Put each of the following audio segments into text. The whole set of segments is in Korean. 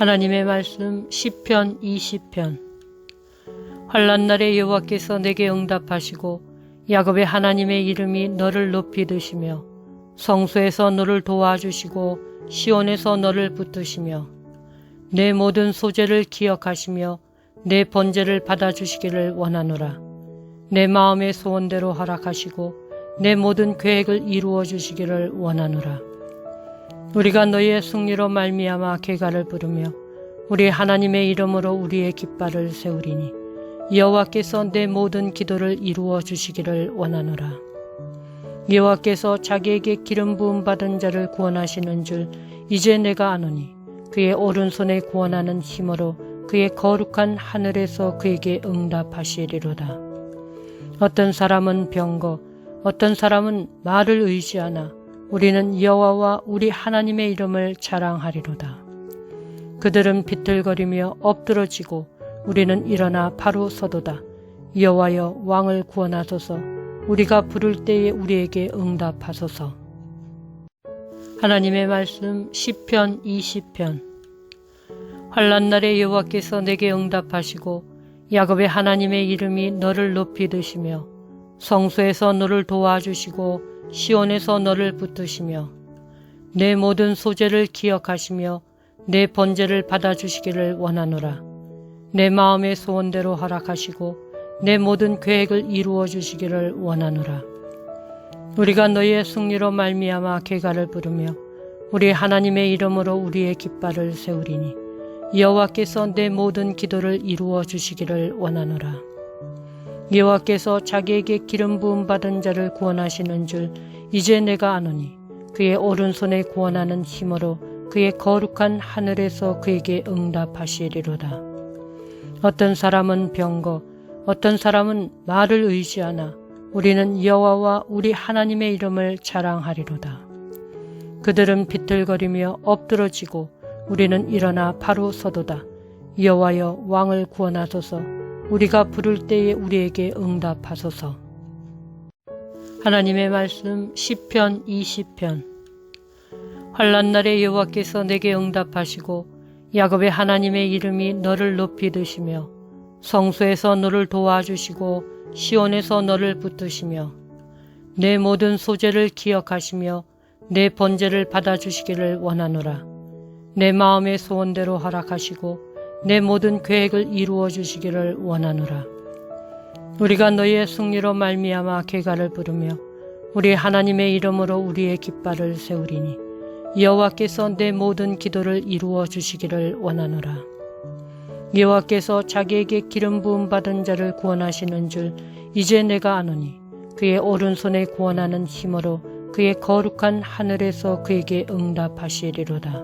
하나님의 말씀 시편 20편. 환난 날에 여호와께서 내게 응답하시고 야곱의 하나님의 이름이 너를 높이 드시며 성소에서 너를 도와주시고 시온에서 너를 붙드시며 내 모든 소재를 기억하시며 내 번제를 받아주시기를 원하노라. 내 마음의 소원대로 허락하시고 내 모든 계획을 이루어 주시기를 원하노라. 우리가 너희의 승리로 말미암아 개가를 부르며 우리 하나님의 이름으로 우리의 깃발을 세우리니 여호와께서 내 모든 기도를 이루어 주시기를 원하노라. 여호와께서 자기에게 기름 부음 받은 자를 구원하시는 줄 이제 내가 아노니 그의 오른손에 구원하는 힘으로 그의 거룩한 하늘에서 그에게 응답하시리로다. 어떤 사람은 병거, 어떤 사람은 말을 의지하나 우리는 여호와와 우리 하나님의 이름을 자랑하리로다. 그들은 비틀거리며 엎드러지고 우리는 일어나 바로 서도다. 여호와여 왕을 구원하소서. 우리가 부를 때에 우리에게 응답하소서. 하나님의 말씀 시편 20편. 환난 날에 여호와께서 내게 응답하시고 야곱의 하나님의 이름이 너를 높이 드시며 성소에서 너를 도와주시고 시온에서 너를 붙드시며 내 모든 소재를 기억하시며 내 번제를 받아주시기를 원하노라. 내 마음의 소원대로 허락하시고 내 모든 계획을 이루어 주시기를 원하노라. 우리가 너희의 승리로 말미암아 개가를 부르며 우리 하나님의 이름으로 우리의 깃발을 세우리니 여호와께서 내 모든 기도를 이루어 주시기를 원하노라. 여호와께서 자기에게 기름 부음 받은 자를 구원하시는 줄 이제 내가 아노니 그의 오른손에 구원하는 힘으로 그의 거룩한 하늘에서 그에게 응답하시리로다. 어떤 사람은 병거, 어떤 사람은 말을 의지하나 우리는 여호와와 우리 하나님의 이름을 자랑하리로다. 그들은 비틀거리며 엎드러지고 우리는 일어나 바로 서도다. 여호와여 왕을 구원하소서. 우리가 부를 때에 우리에게 응답하소서. 하나님의 말씀 시편 20편. 환난 날에 여호와께서 내게 응답하시고 야곱의 하나님의 이름이 너를 높이 드시며 성소에서 너를 도와주시고 시온에서 너를 붙드시며 내 모든 소재를 기억하시며 내 번제를 받아주시기를 원하노라. 내 마음의 소원대로 허락하시고 내 모든 계획을 이루어 주시기를 원하노라. 우리가 너희의 승리로 말미암아 개가를 부르며 우리 하나님의 이름으로 우리의 깃발을 세우리니 여호와께서 내 모든 기도를 이루어 주시기를 원하노라. 여호와께서 자기에게 기름 부음 받은 자를 구원하시는 줄 이제 내가 아노니 그의 오른손에 구원하는 힘으로 그의 거룩한 하늘에서 그에게 응답하시리로다.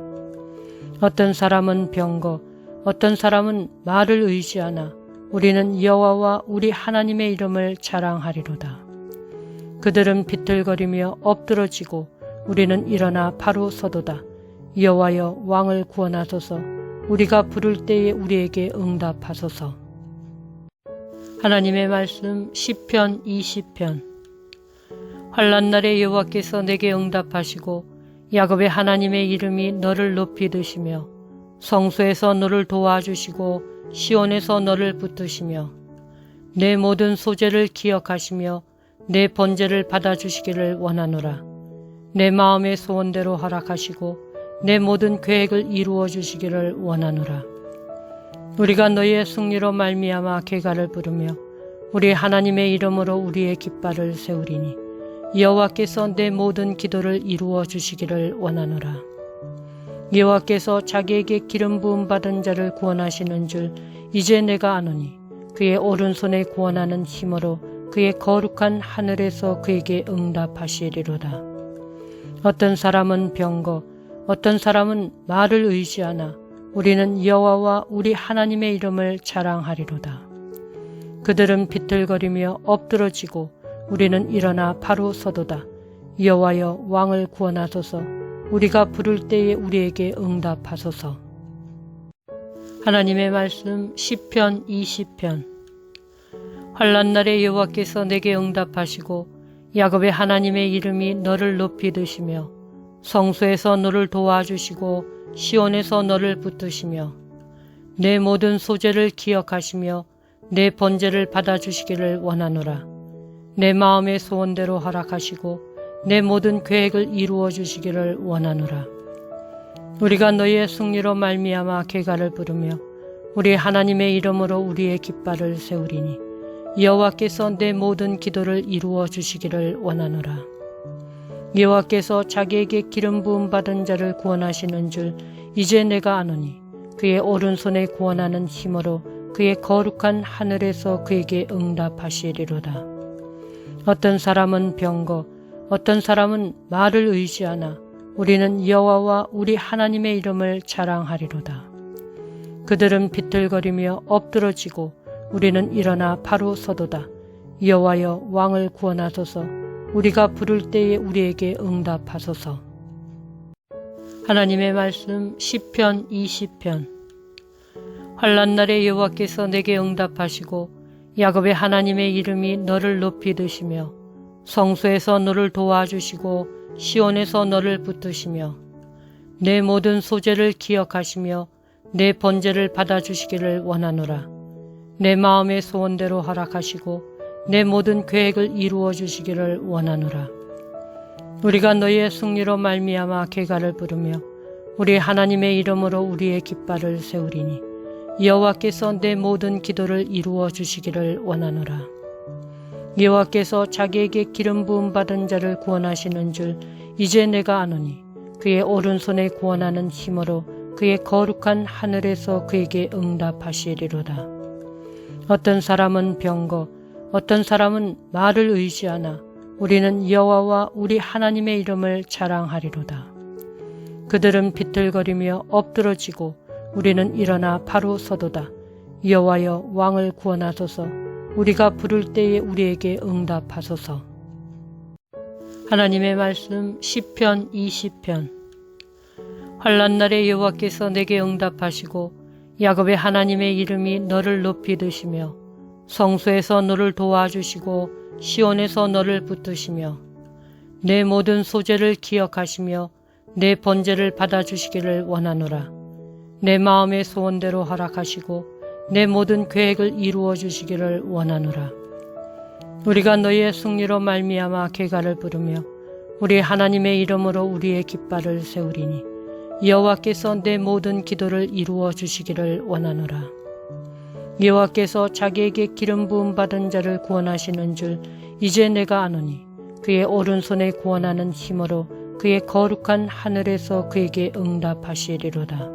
어떤 사람은 병거, 어떤 사람은 말을 의지하나 우리는 여호와와 우리 하나님의 이름을 자랑하리로다. 그들은 비틀거리며 엎드러지고 우리는 일어나 바로 서도다. 여호와여 왕을 구원하소서. 우리가 부를 때에 우리에게 응답하소서. 하나님의 말씀 시편 20편. 환난 날에 여호와께서 내게 응답하시고 야곱의 하나님의 이름이 너를 높이 드시며 성소에서 너를 도와주시고 시온에서 너를 붙드시며 내 모든 소재를 기억하시며 내 번제를 받아주시기를 원하노라. 내 마음의 소원대로 허락하시고 내 모든 계획을 이루어 주시기를 원하노라. 우리가 너희의 승리로 말미암아 개가를 부르며 우리 하나님의 이름으로 우리의 깃발을 세우리니 여호와께서 내 모든 기도를 이루어 주시기를 원하노라. 여호와께서 자기에게 기름 부음 받은 자를 구원하시는 줄 이제 내가 아노니 그의 오른손에 구원하는 힘으로 그의 거룩한 하늘에서 그에게 응답하시리로다. 어떤 사람은 병거, 어떤 사람은 말을 의지하나 우리는 여호와와 우리 하나님의 이름을 자랑하리로다. 그들은 비틀거리며 엎드러지고 우리는 일어나 바로 서도다. 여호와여 왕을 구원하소서. 우리가 부를 때에 우리에게 응답하소서. 하나님의 말씀 시편 20편. 환난 날에 여호와께서 내게 응답하시고 야곱의 하나님의 이름이 너를 높이 드시며 성소에서 너를 도와주시고 시온에서 너를 붙드시며 내 모든 소재를 기억하시며 내 번제를 받아주시기를 원하노라. 내 마음의 소원대로 허락하시고 내 모든 계획을 이루어 주시기를 원하노라. 우리가 너희의 승리로 말미암아 개가를 부르며 우리 하나님의 이름으로 우리의 깃발을 세우리니 여호와께서 내 모든 기도를 이루어 주시기를 원하노라. 여호와께서 자기에게 기름 부음 받은 자를 구원하시는 줄 이제 내가 아노니 그의 오른손에 구원하는 힘으로 그의 거룩한 하늘에서 그에게 응답하시리로다. 어떤 사람은 병거, 어떤 사람은 말을 의지하나 우리는 여호와와 우리 하나님의 이름을 자랑하리로다. 그들은 비틀거리며 엎드러지고 우리는 일어나 바로 서도다. 여호와여 왕을 구원하소서. 우리가 부를 때에 우리에게 응답하소서. 하나님의 말씀 시편 20편. 환난 날에 여호와께서 내게 응답하시고 야곱의 하나님의 이름이 너를 높이 드시며 성소에서 너를 도와주시고 시온에서 너를 붙드시며 내 모든 소재를 기억하시며 내 번제를 받아주시기를 원하노라. 내 마음의 소원대로 허락하시고 내 모든 계획을 이루어 주시기를 원하노라. 우리가 너희의 승리로 말미암아 개가를 부르며 우리 하나님의 이름으로 우리의 깃발을 세우리니 여호와께서 내 모든 기도를 이루어 주시기를 원하노라. 여호와께서 자기에게 기름 부음 받은 자를 구원하시는 줄 이제 내가 아노니 그의 오른손에 구원하는 힘으로 그의 거룩한 하늘에서 그에게 응답하시리로다. 어떤 사람은 병거, 어떤 사람은 말을 의지하나 우리는 여호와와 우리 하나님의 이름을 자랑하리로다. 그들은 비틀거리며 엎드러지고 우리는 일어나 바로 서도다. 여호와여 왕을 구원하소서. 우리가 부를 때에 우리에게 응답하소서. 하나님의 말씀 시편 20편. 환난 날에 여호와께서 내게 응답하시고 야곱의 하나님의 이름이 너를 높이 드시며 성소에서 너를 도와주시고 시온에서 너를 붙드시며 내 모든 소재를 기억하시며 내 번제를 받아주시기를 원하노라. 내 마음의 소원대로 허락하시고 내 모든 계획을 이루어 주시기를 원하노라. 우리가 너희의 승리로 말미암아 개가를 부르며 우리 하나님의 이름으로 우리의 깃발을 세우리니 여호와께서 내 모든 기도를 이루어 주시기를 원하노라. 여호와께서 자기에게 기름 부음 받은 자를 구원하시는 줄 이제 내가 아노니 그의 오른손에 구원하는 힘으로 그의 거룩한 하늘에서 그에게 응답하시리로다.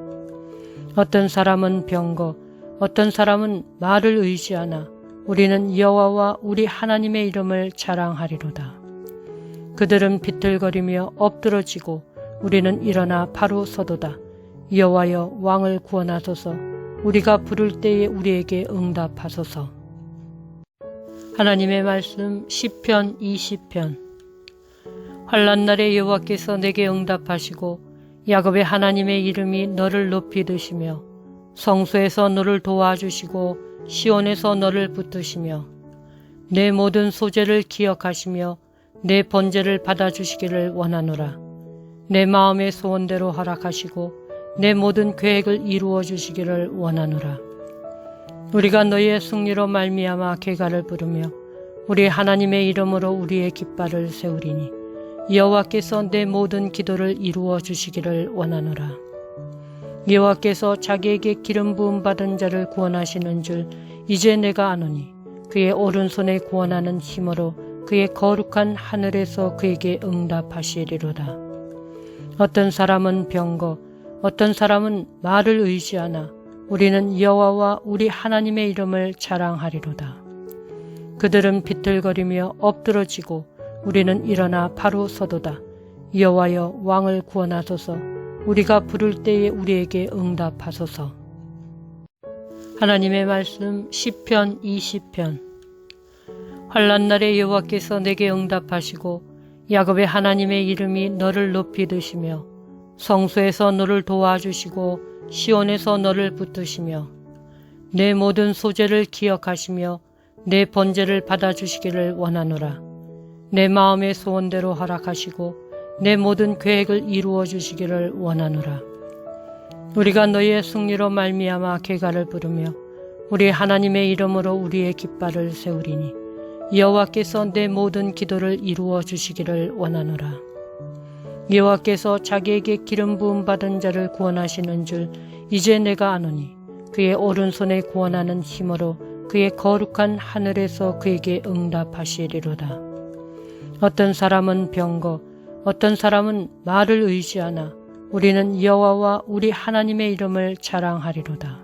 어떤 사람은 병거, 어떤 사람은 말을 의지하나 우리는 여호와와 우리 하나님의 이름을 자랑하리로다. 그들은 비틀거리며 엎드러지고 우리는 일어나 바로 서도다. 여호와여 왕을 구원하소서. 우리가 부를 때에 우리에게 응답하소서. 하나님의 말씀 시편 20편. 환난 날에 여호와께서 내게 응답하시고 야곱의 하나님의 이름이 너를 높이 드시며 성소에서 너를 도와주시고 시온에서 너를 붙드시며 내 모든 소재를 기억하시며 내 번제를 받아주시기를 원하노라. 내 마음의 소원대로 허락하시고 내 모든 계획을 이루어 주시기를 원하노라. 우리가 너희의 승리로 말미암아 개가를 부르며 우리 하나님의 이름으로 우리의 깃발을 세우리니 여호와께서 내 모든 기도를 이루어 주시기를 원하노라. 여호와께서 자기에게 기름 부음 받은 자를 구원하시는 줄 이제 내가 아노니 그의 오른손에 구원하는 힘으로 그의 거룩한 하늘에서 그에게 응답하시리로다. 어떤 사람은 병거, 어떤 사람은 말을 의지하나 우리는 여호와와 우리 하나님의 이름을 자랑하리로다. 그들은 비틀거리며 엎드러지고 우리는 일어나 바로 서도다. 여호와여 왕을 구원하소서. 우리가 부를 때에 우리에게 응답하소서. 하나님의 말씀 시편 20편. 환난 날에 여호와께서 내게 응답하시고 야곱의 하나님의 이름이 너를 높이 드시며 성소에서 너를 도와주시고 시온에서 너를 붙드시며 내 모든 소재를 기억하시며 내 번제를 받아주시기를 원하노라. 내 마음의 소원대로 허락하시고 내 모든 계획을 이루어 주시기를 원하노라. 우리가 너희의 승리로 말미암아 개가를 부르며 우리 하나님의 이름으로 우리의 깃발을 세우리니 여호와께서 내 모든 기도를 이루어 주시기를 원하노라. 여호와께서 자기에게 기름 부음 받은 자를 구원하시는 줄 이제 내가 아노니 그의 오른손에 구원하는 힘으로 그의 거룩한 하늘에서 그에게 응답하시리로다. 어떤 사람은 병거, 어떤 사람은 말을 의지하나 우리는 여호와와 우리 하나님의 이름을 자랑하리로다.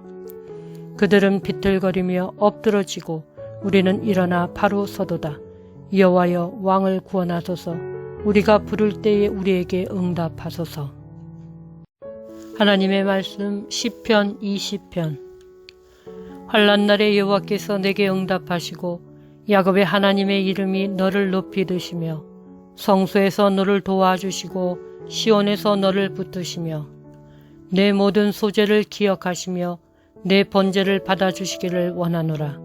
그들은 비틀거리며 엎드러지고 우리는 일어나 바로 서도다. 여호와여 왕을 구원하소서. 우리가 부를 때에 우리에게 응답하소서. 하나님의 말씀 시편 20편. 환난 날에 여호와께서 내게 응답하시고 야곱의 하나님의 이름이 너를 높이 드시며 성소에서 너를 도와주시고 시온에서 너를 붙드시며 내 모든 소재를 기억하시며 내 번제를 받아주시기를 원하노라.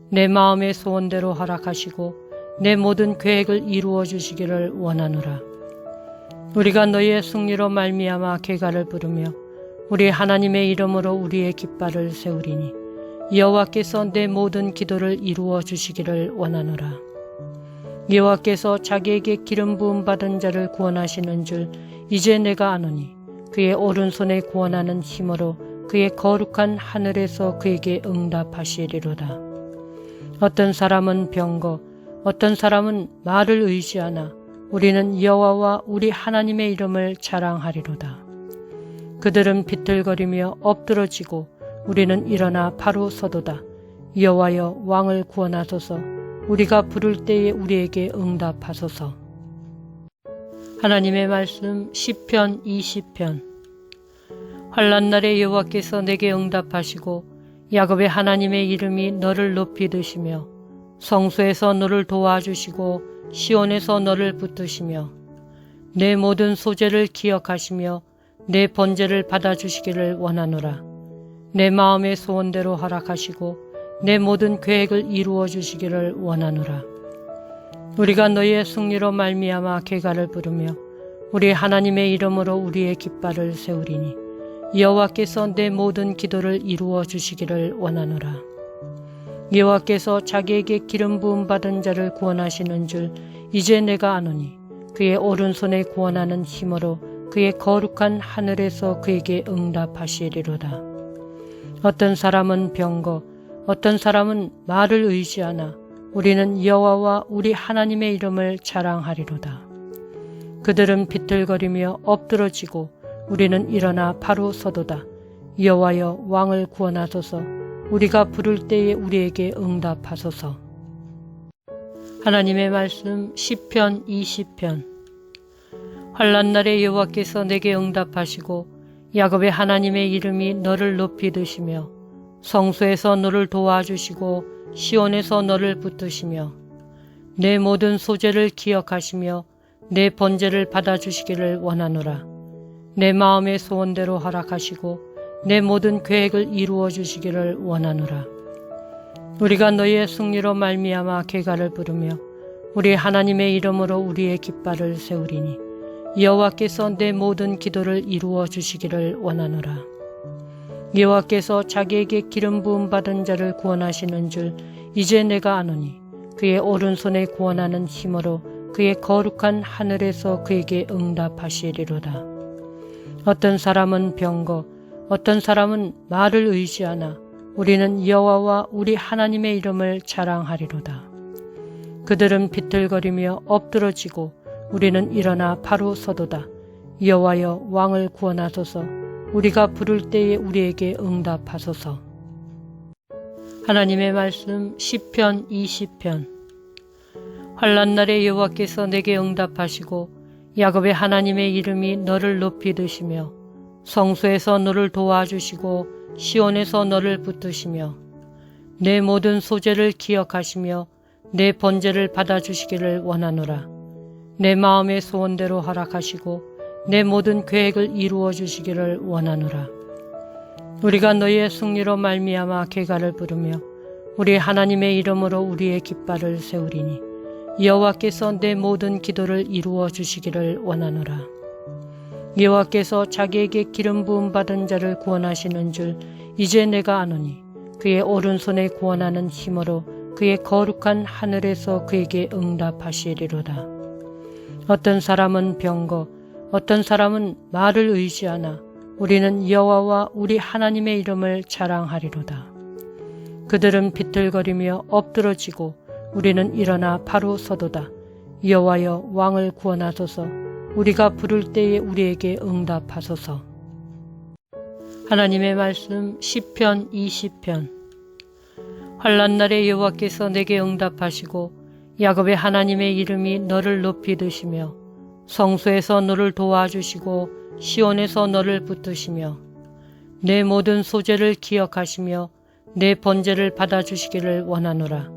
내 마음의 소원대로 허락하시고 내 모든 계획을 이루어 주시기를 원하노라. 우리가 너희의 승리로 말미암아 개가를 부르며 우리 하나님의 이름으로 우리의 깃발을 세우리니 여호와께서 내 모든 기도를 이루어 주시기를 원하노라. 여호와께서 자기에게 기름 부음 받은 자를 구원하시는 줄 이제 내가 아노니 그의 오른손에 구원하는 힘으로 그의 거룩한 하늘에서 그에게 응답하시리로다. 어떤 사람은 병거, 어떤 사람은 말을 의지하나 우리는 여호와와 우리 하나님의 이름을 자랑하리로다. 그들은 비틀거리며 엎드러지고 우리는 일어나 바로 서도다. 여호와여 왕을 구원하소서. 우리가 부를 때에 우리에게 응답하소서. 하나님의 말씀 시편 20편. 환난 날에 여호와께서 내게 응답하시고 야곱의 하나님의 이름이 너를 높이 드시며 성소에서 너를 도와주시고 시온에서 너를 붙드시며 내 모든 소재를 기억하시며 내 번제를 받아주시기를 원하노라. 내 마음의 소원대로 허락하시고 내 모든 계획을 이루어 주시기를 원하노라. 우리가 너희의 승리로 말미암아 개가를 부르며 우리 하나님의 이름으로 우리의 깃발을 세우리니 여호와께서 내 모든 기도를 이루어 주시기를 원하노라. 여호와께서 자기에게 기름 부음 받은 자를 구원하시는 줄 이제 내가 아노니 그의 오른손에 구원하는 힘으로 그의 거룩한 하늘에서 그에게 응답하시리로다. 어떤 사람은 병거, 어떤 사람은 말을 의지하나 우리는 여호와와 우리 하나님의 이름을 자랑하리로다. 그들은 비틀거리며 엎드러지고 우리는 일어나 바로 서도다. 여호와여 왕을 구원하소서. 우리가 부를 때에 우리에게 응답하소서. 하나님의 말씀 시편 20편. 환난 날에 여호와께서 내게 응답하시고 야곱의 하나님의 이름이 너를 높이 드시며 성소에서 너를 도와주시고 시온에서 너를 붙드시며 내 모든 소재를 기억하시며 내 번제를 받아주시기를 원하노라. 내 마음의 소원대로 허락하시고 내 모든 계획을 이루어 주시기를 원하노라. 우리가 너희의 승리로 말미암아 개가를 부르며 우리 하나님의 이름으로 우리의 깃발을 세우리니 여호와께서 내 모든 기도를 이루어 주시기를 원하노라. 여호와께서 자기에게 기름 부음 받은 자를 구원하시는 줄 이제 내가 아노니 그의 오른손에 구원하는 힘으로 그의 거룩한 하늘에서 그에게 응답하시리로다. 어떤 사람은 병거, 어떤 사람은 말을 의지하나 우리는 여호와와 우리 하나님의 이름을 자랑하리로다. 그들은 비틀거리며 엎드러지고 우리는 일어나 바로 서도다. 여호와여 왕을 구원하소서. 우리가 부를 때에 우리에게 응답하소서. 하나님의 말씀 시편 20편. 환난 날에 여호와께서 내게 응답하시고 야곱의 하나님의 이름이 너를 높이 드시며 성소에서 너를 도와주시고 시온에서 너를 붙드시며 내 모든 소재를 기억하시며 내 번제를 받아주시기를 원하노라. 내 마음의 소원대로 허락하시고 내 모든 계획을 이루어 주시기를 원하노라. 우리가 너희의 승리로 말미암아 개가를 부르며 우리 하나님의 이름으로 우리의 깃발을 세우리니 여호와께서 내 모든 기도를 이루어 주시기를 원하노라. 여호와께서 자기에게 기름 부음 받은 자를 구원하시는 줄 이제 내가 아노니 그의 오른손에 구원하는 힘으로 그의 거룩한 하늘에서 그에게 응답하시리로다. 어떤 사람은 병거, 어떤 사람은 말을 의지하나 우리는 여호와와 우리 하나님의 이름을 자랑하리로다. 그들은 비틀거리며 엎드러지고 우리는 일어나 바로 서도다. 여호와여 왕을 구원하소서. 우리가 부를 때에 우리에게 응답하소서. 하나님의 말씀 시편 20편. 환난 날에 여호와께서 내게 응답하시고 야곱의 하나님의 이름이 너를 높이 드시며 성소에서 너를 도와주시고 시온에서 너를 붙드시며 내 모든 소재를 기억하시며 내 번제를 받아주시기를 원하노라.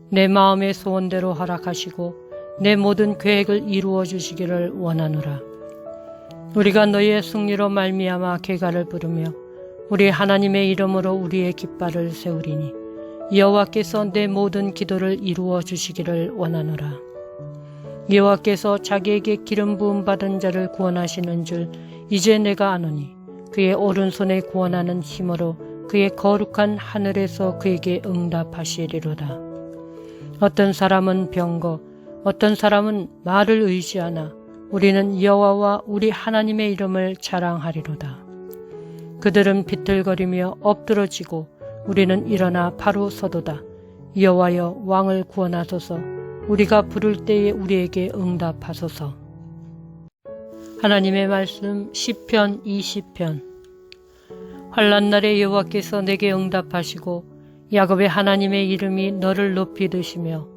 내 마음의 소원대로 허락하시고 내 모든 계획을 이루어 주시기를 원하노라. 우리가 너희의 승리로 말미암아 개가를 부르며 우리 하나님의 이름으로 우리의 깃발을 세우리니 여호와께서 내 모든 기도를 이루어 주시기를 원하노라. 여호와께서 자기에게 기름 부음 받은 자를 구원하시는 줄 이제 내가 아노니 그의 오른손에 구원하는 힘으로 그의 거룩한 하늘에서 그에게 응답하시리로다. 어떤 사람은 병거, 어떤 사람은 말을 의지하나 우리는 여호와와 우리 하나님의 이름을 자랑하리로다. 그들은 비틀거리며 엎드러지고 우리는 일어나 바로 서도다. 여호와여 왕을 구원하소서. 우리가 부를 때에 우리에게 응답하소서. 하나님의 말씀 시편 20편. 환난 날에 여호와께서 내게 응답하시고 야곱의 하나님의 이름이 너를 높이 드시며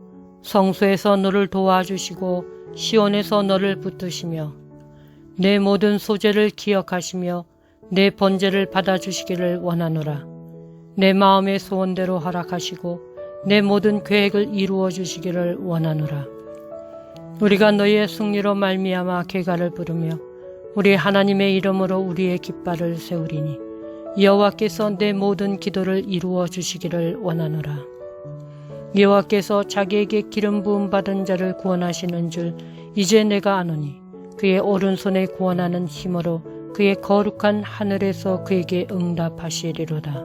성소에서 너를 도와주시고 시온에서 너를 붙드시며 내 모든 소재를 기억하시며 내 번제를 받아주시기를 원하노라. 내 마음의 소원대로 허락하시고 내 모든 계획을 이루어 주시기를 원하노라. 우리가 너희의 승리로 말미암아 개가를 부르며 우리 하나님의 이름으로 우리의 깃발을 세우리니 여호와께서 내 모든 기도를 이루어 주시기를 원하노라. 여호와께서 자기에게 기름 부음 받은 자를 구원하시는 줄 이제 내가 아노니 그의 오른손에 구원하는 힘으로 그의 거룩한 하늘에서 그에게 응답하시리로다.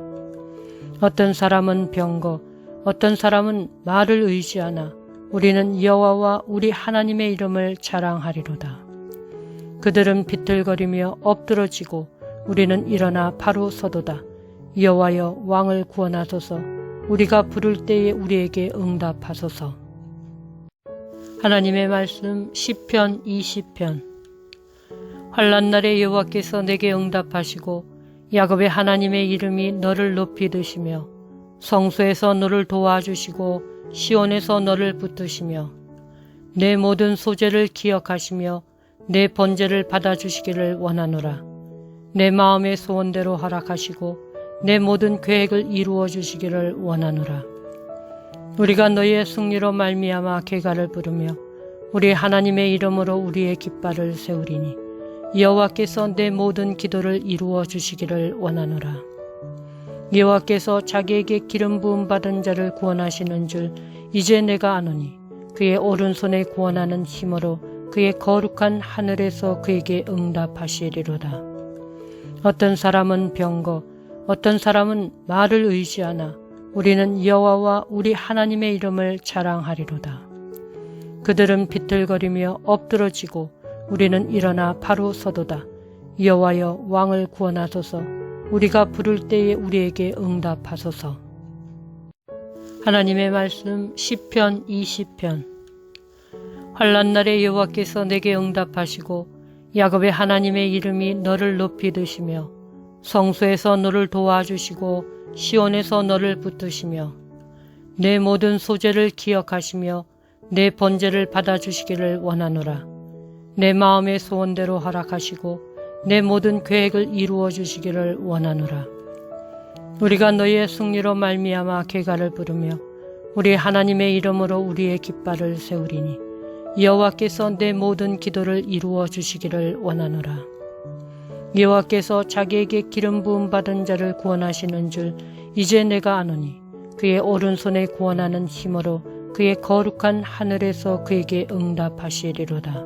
어떤 사람은 병거, 어떤 사람은 말을 의지하나 우리는 여호와와 우리 하나님의 이름을 자랑하리로다. 그들은 비틀거리며 엎드러지고 우리는 일어나 바로 서도다. 여호와여 왕을 구원하소서. 우리가 부를 때에 우리에게 응답하소서. 하나님의 말씀 시편 20편. 환난 날에 여호와께서 내게 응답하시고 야곱의 하나님의 이름이 너를 높이 드시며 성소에서 너를 도와주시고 시온에서 너를 붙드시며 내 모든 소재를 기억하시며 내 번제를 받아주시기를 원하노라. 내 마음의 소원대로 허락하시고 내 모든 계획을 이루어 주시기를 원하노라. 우리가 너희의 승리로 말미암아 개가를 부르며 우리 하나님의 이름으로 우리의 깃발을 세우리니 여호와께서 내 모든 기도를 이루어 주시기를 원하노라. 여호와께서 자기에게 기름 부음 받은 자를 구원하시는 줄 이제 내가 아노니 그의 오른손에 구원하는 힘으로 그의 거룩한 하늘에서 그에게 응답하시리로다. 어떤 사람은 병거, 어떤 사람은 말을 의지하나 우리는 여호와와 우리 하나님의 이름을 자랑하리로다. 그들은 비틀거리며 엎드러지고 우리는 일어나 바로 서도다. 여호와여 왕을 구원하소서. 우리가 부를 때에 우리에게 응답하소서. 하나님의 말씀 시편 20편. 환난 날에 여호와께서 내게 응답하시고 야곱의 하나님의 이름이 너를 높이 드시며 성소에서 너를 도와주시고 시온에서 너를 붙드시며 내 모든 소재를 기억하시며 내 번제를 받아주시기를 원하노라. 내 마음의 소원대로 허락하시고 내 모든 계획을 이루어 주시기를 원하노라. 우리가 너희의 승리로 말미암아 개가를 부르며 우리 하나님의 이름으로 우리의 깃발을 세우리니 여호와께서 내 모든 기도를 이루어 주시기를 원하노라. 여호와께서 자기에게 기름 부음 받은 자를 구원하시는 줄 이제 내가 아노니 그의 오른손에 구원하는 힘으로 그의 거룩한 하늘에서 그에게 응답하시리로다.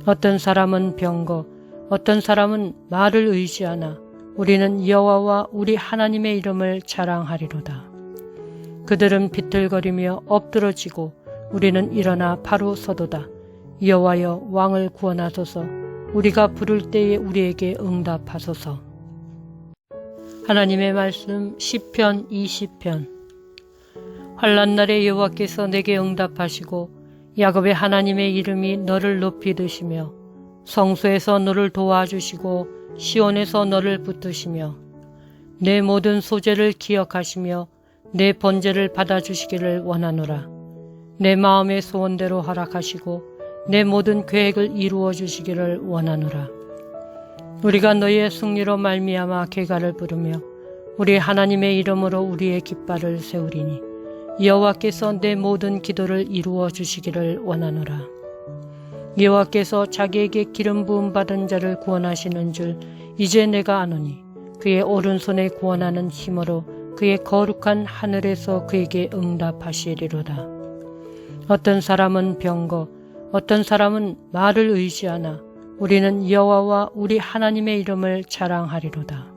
어떤 사람은 병거, 어떤 사람은 말을 의지하나 우리는 여호와와 우리 하나님의 이름을 자랑하리로다. 그들은 비틀거리며 엎드러지고 우리는 일어나 바로 서도다. 여호와여 왕을 구원하소서. 우리가 부를 때에 우리에게 응답하소서. 하나님의 말씀 시편 20편. 환난 날에 여호와께서 내게 응답하시고 야곱의 하나님의 이름이 너를 높이 드시며 성소에서 너를 도와주시고 시온에서 너를 붙드시며 내 모든 소재를 기억하시며 내 번제를 받아주시기를 원하노라. 내 마음의 소원대로 허락하시고 내 모든 계획을 이루어 주시기를 원하노라. 우리가 너희의 승리로 말미암아 개가를 부르며 우리 하나님의 이름으로 우리의 깃발을 세우리니 여호와께서 내 모든 기도를 이루어 주시기를 원하노라. 여호와께서 자기에게 기름 부음 받은 자를 구원하시는 줄 이제 내가 아노니 그의 오른손에 구원하는 힘으로 그의 거룩한 하늘에서 그에게 응답하시리로다. 어떤 사람은 병거, 어떤 사람은 말을 의지하나 우리는 여호와와 우리 하나님의 이름을 자랑하리로다.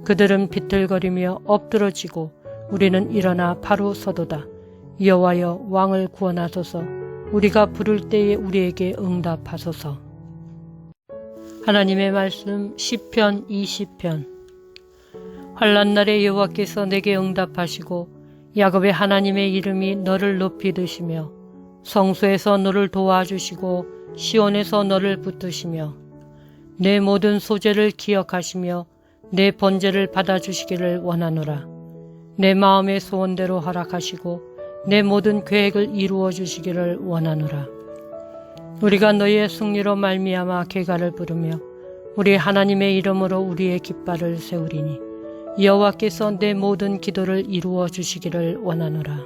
그들은 비틀거리며 엎드러지고 우리는 일어나 바로 서도다. 여호와여 왕을 구원하소서. 우리가 부를 때에 우리에게 응답하소서. 하나님의 말씀 시편 20편. 환난 날에 여호와께서 내게 응답하시고 야곱의 하나님의 이름이 너를 높이 드시며 성소에서 너를 도와주시고 시온에서 너를 붙드시며 내 모든 소재를 기억하시며 내 번제를 받아주시기를 원하노라. 내 마음의 소원대로 허락하시고 내 모든 계획을 이루어 주시기를 원하노라. 우리가 너희의 승리로 말미암아 개가를 부르며 우리 하나님의 이름으로 우리의 깃발을 세우리니 여호와께서 내 모든 기도를 이루어 주시기를 원하노라.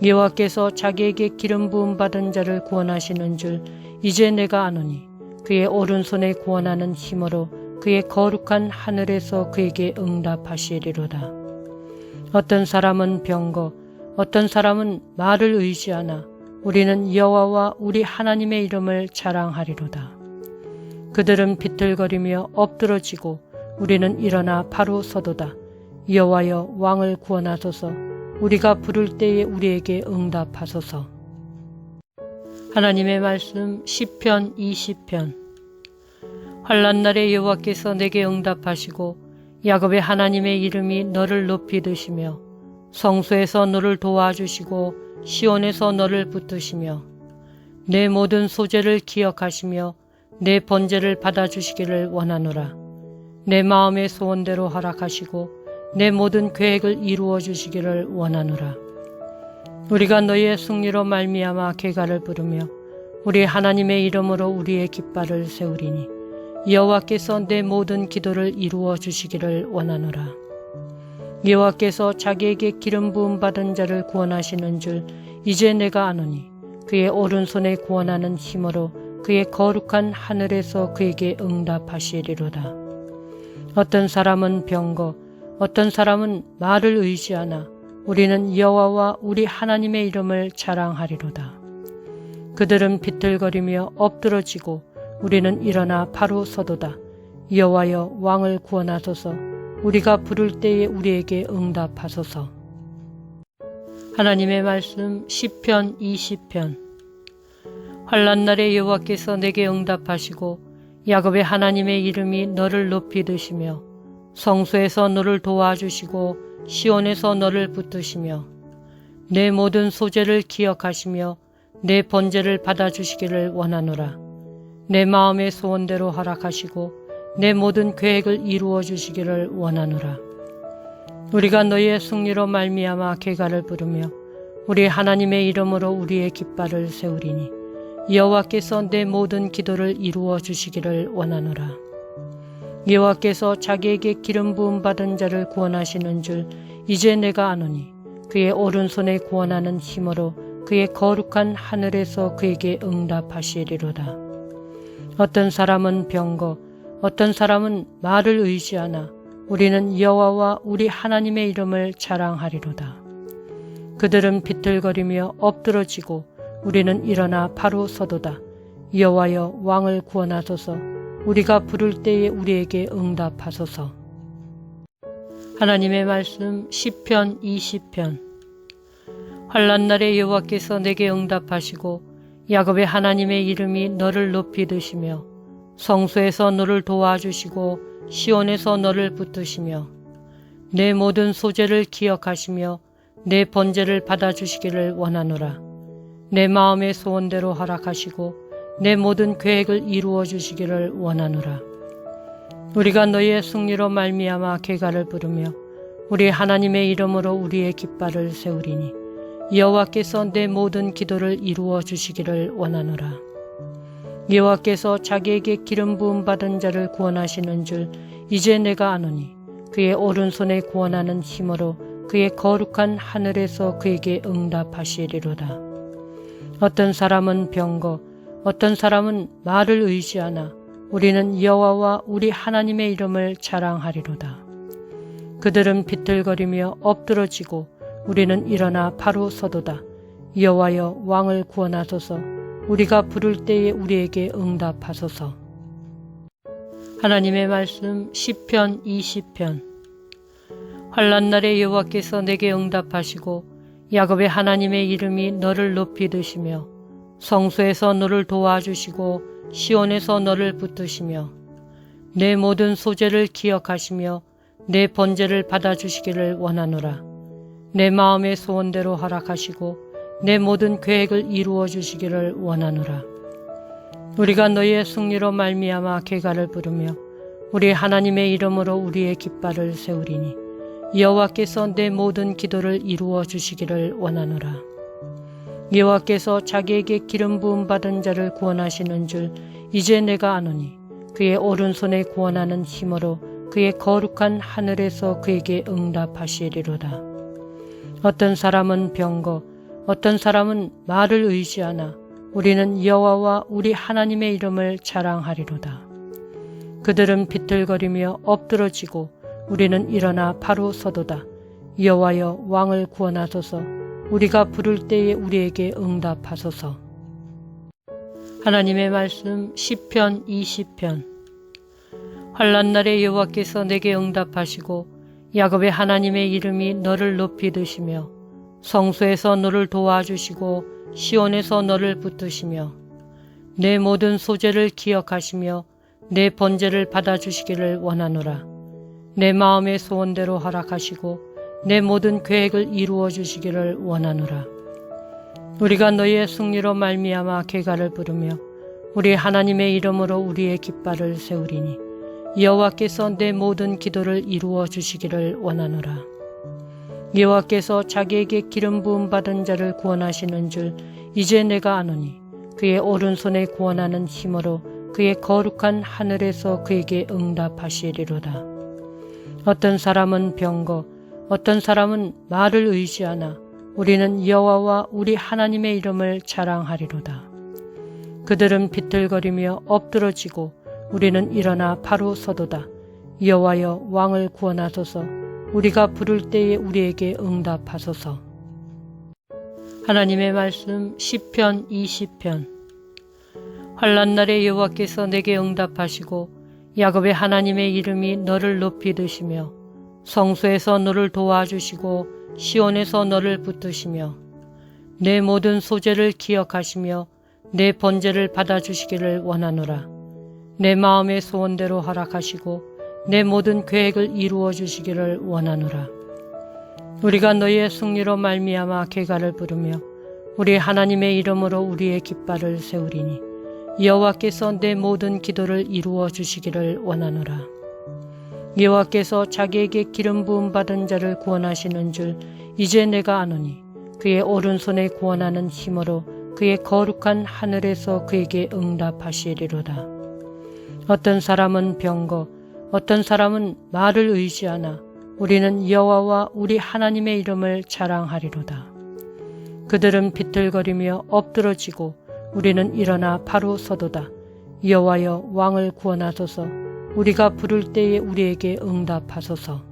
여호와께서 자기에게 기름 부음 받은 자를 구원하시는 줄 이제 내가 아노니 그의 오른손에 구원하는 힘으로 그의 거룩한 하늘에서 그에게 응답하시리로다. 어떤 사람은 병거, 어떤 사람은 말을 의지하나 우리는 여호와와 우리 하나님의 이름을 자랑하리로다. 그들은 비틀거리며 엎드러지고 우리는 일어나 바로 서도다. 여호와여 왕을 구원하소서. 우리가 부를 때에 우리에게 응답하소서. 하나님의 말씀 시편 20편. 환난 날에 여호와께서 내게 응답하시고 야곱의 하나님의 이름이 너를 높이 드시며 성소에서 너를 도와주시고 시온에서 너를 붙드시며 내 모든 소재를 기억하시며 내 번제를 받아주시기를 원하노라. 내 마음의 소원대로 허락하시고 내 모든 계획을 이루어 주시기를 원하노라. 우리가 너희의 승리로 말미암아 개가를 부르며 우리 하나님의 이름으로 우리의 깃발을 세우리니 여호와께서 내 모든 기도를 이루어 주시기를 원하노라. 여호와께서 자기에게 기름 부음 받은 자를 구원하시는 줄 이제 내가 아노니 그의 오른손에 구원하는 힘으로 그의 거룩한 하늘에서 그에게 응답하시리로다. 어떤 사람은 병거, 어떤 사람은 말을 의지하나 우리는 여호와와 우리 하나님의 이름을 자랑하리로다. 그들은 비틀거리며 엎드러지고 우리는 일어나 바로 서도다. 여호와여 왕을 구원하소서. 우리가 부를 때에 우리에게 응답하소서. 하나님의 말씀 시편 20편. 환난 날에 여호와께서 내게 응답하시고 야곱의 하나님의 이름이 너를 높이 드시며 성소에서 너를 도와주시고 시온에서 너를 붙드시며 내 모든 소재를 기억하시며 내 번제를 받아주시기를 원하노라. 내 마음의 소원대로 허락하시고 내 모든 계획을 이루어 주시기를 원하노라. 우리가 너희의 승리로 말미암아 개가를 부르며 우리 하나님의 이름으로 우리의 깃발을 세우리니 여호와께서 내 모든 기도를 이루어 주시기를 원하노라. 여호와께서 자기에게 기름 부음 받은 자를 구원하시는 줄 이제 내가 아노니 그의 오른손에 구원하는 힘으로 그의 거룩한 하늘에서 그에게 응답하시리로다. 어떤 사람은 병거, 어떤 사람은 말을 의지하나 우리는 여호와와 우리 하나님의 이름을 자랑하리로다. 그들은 비틀거리며 엎드러지고 우리는 일어나 바로 서도다. 여호와여 왕을 구원하소서. 우리가 부를 때에 우리에게 응답하소서. 하나님의 말씀 시편 20편. 환난 날에 여호와께서 내게 응답하시고 야곱의 하나님의 이름이 너를 높이 드시며 성소에서 너를 도와주시고 시온에서 너를 붙드시며 내 모든 소재를 기억하시며 내 번제를 받아주시기를 원하노라. 내 마음의 소원대로 허락하시고 내 모든 계획을 이루어 주시기를 원하노라. 우리가 너희의 승리로 말미암아 개가를 부르며 우리 하나님의 이름으로 우리의 깃발을 세우리니 여호와께서 내 모든 기도를 이루어 주시기를 원하노라. 여호와께서 자기에게 기름 부음 받은 자를 구원하시는 줄 이제 내가 아노니 그의 오른손에 구원하는 힘으로 그의 거룩한 하늘에서 그에게 응답하시리로다. 어떤 사람은 병거, 어떤 사람은 말을 의지하나 우리는 여호와와 우리 하나님의 이름을 자랑하리로다. 그들은 비틀거리며 엎드러지고 우리는 일어나 바로 서도다. 여호와여 왕을 구원하소서. 우리가 부를 때에 우리에게 응답하소서. 하나님의 말씀 시편 20편. 환난 날에 여호와께서 내게 응답하시고 야곱의 하나님의 이름이 너를 높이 드시며 성소에서 너를 도와주시고 시온에서 너를 붙드시며 내 모든 소재를 기억하시며 내 번제를 받아주시기를 원하노라. 내 마음의 소원대로 허락하시고 내 모든 계획을 이루어 주시기를 원하노라. 우리가 너희의 승리로 말미암아 개가를 부르며 우리 하나님의 이름으로 우리의 깃발을 세우리니 여호와께서 내 모든 기도를 이루어 주시기를 원하노라. 여호와께서 자기에게 기름 부음 받은 자를 구원하시는 줄 이제 내가 아노니 그의 오른손에 구원하는 힘으로 그의 거룩한 하늘에서 그에게 응답하시리로다. 어떤 사람은 병거, 어떤 사람은 말을 의지하나 우리는 여호와와 우리 하나님의 이름을 자랑하리로다. 그들은 비틀거리며 엎드러지고 우리는 일어나 바로 서도다. 여호와여 왕을 구원하소서. 우리가 부를 때에 우리에게 응답하소서. 하나님의 말씀 시편 20편. 환난 날에 여호와께서 내게 응답하시고 야곱의 하나님의 이름이 너를 높이 드시며 성소에서 너를 도와주시고 시온에서 너를 붙드시며 내 모든 소재를 기억하시며 내 번제를 받아주시기를 원하노라. 내 마음의 소원대로 허락하시고 내 모든 계획을 이루어 주시기를 원하노라. 우리가 너희의 승리로 말미암아 개가를 부르며 우리 하나님의 이름으로 우리의 깃발을 세우리니 여호와께서 내 모든 기도를 이루어 주시기를 원하노라. 여호와께서 자기에게 기름 부음 받은 자를 구원하시는 줄 이제 내가 아노니 그의 오른손에 구원하는 힘으로 그의 거룩한 하늘에서 그에게 응답하시리로다. 어떤 사람은 병거, 어떤 사람은 말을 의지하나 우리는 여호와와 우리 하나님의 이름을 자랑하리로다. 그들은 비틀거리며 엎드러지고 우리는 일어나 바로 서도다. 여호와여 왕을 구원하소서. 우리가 부를 때에 우리에게 응답하소서. 하나님의 말씀 시편 20편. 환난 날에 여호와께서 내게 응답하시고 야곱의 하나님의 이름이 너를 높이 드시며 성소에서 너를 도와주시고 시온에서 너를 붙드시며 내 모든 소재를 기억하시며 내 번제를 받아주시기를 원하노라. 내 마음의 소원대로 허락하시고 내 모든 계획을 이루어 주시기를 원하노라. 우리가 너희의 승리로 말미암아 개가를 부르며 우리 하나님의 이름으로 우리의 깃발을 세우리니 여호와께서 내 모든 기도를 이루어 주시기를 원하노라. 여호와께서 자기에게 기름 부음 받은 자를 구원하시는 줄 이제 내가 아노니 그의 오른손에 구원하는 힘으로 그의 거룩한 하늘에서 그에게 응답하시리로다. 어떤 사람은 병거, 어떤 사람은 말을 의지하나 우리는 여호와와 우리 하나님의 이름을 자랑하리로다. 그들은 비틀거리며 엎드러지고 우리는 일어나 바로 서도다. 여호와여 왕을 구원하소서. 우리가 부를 때에 우리에게 응답하소서.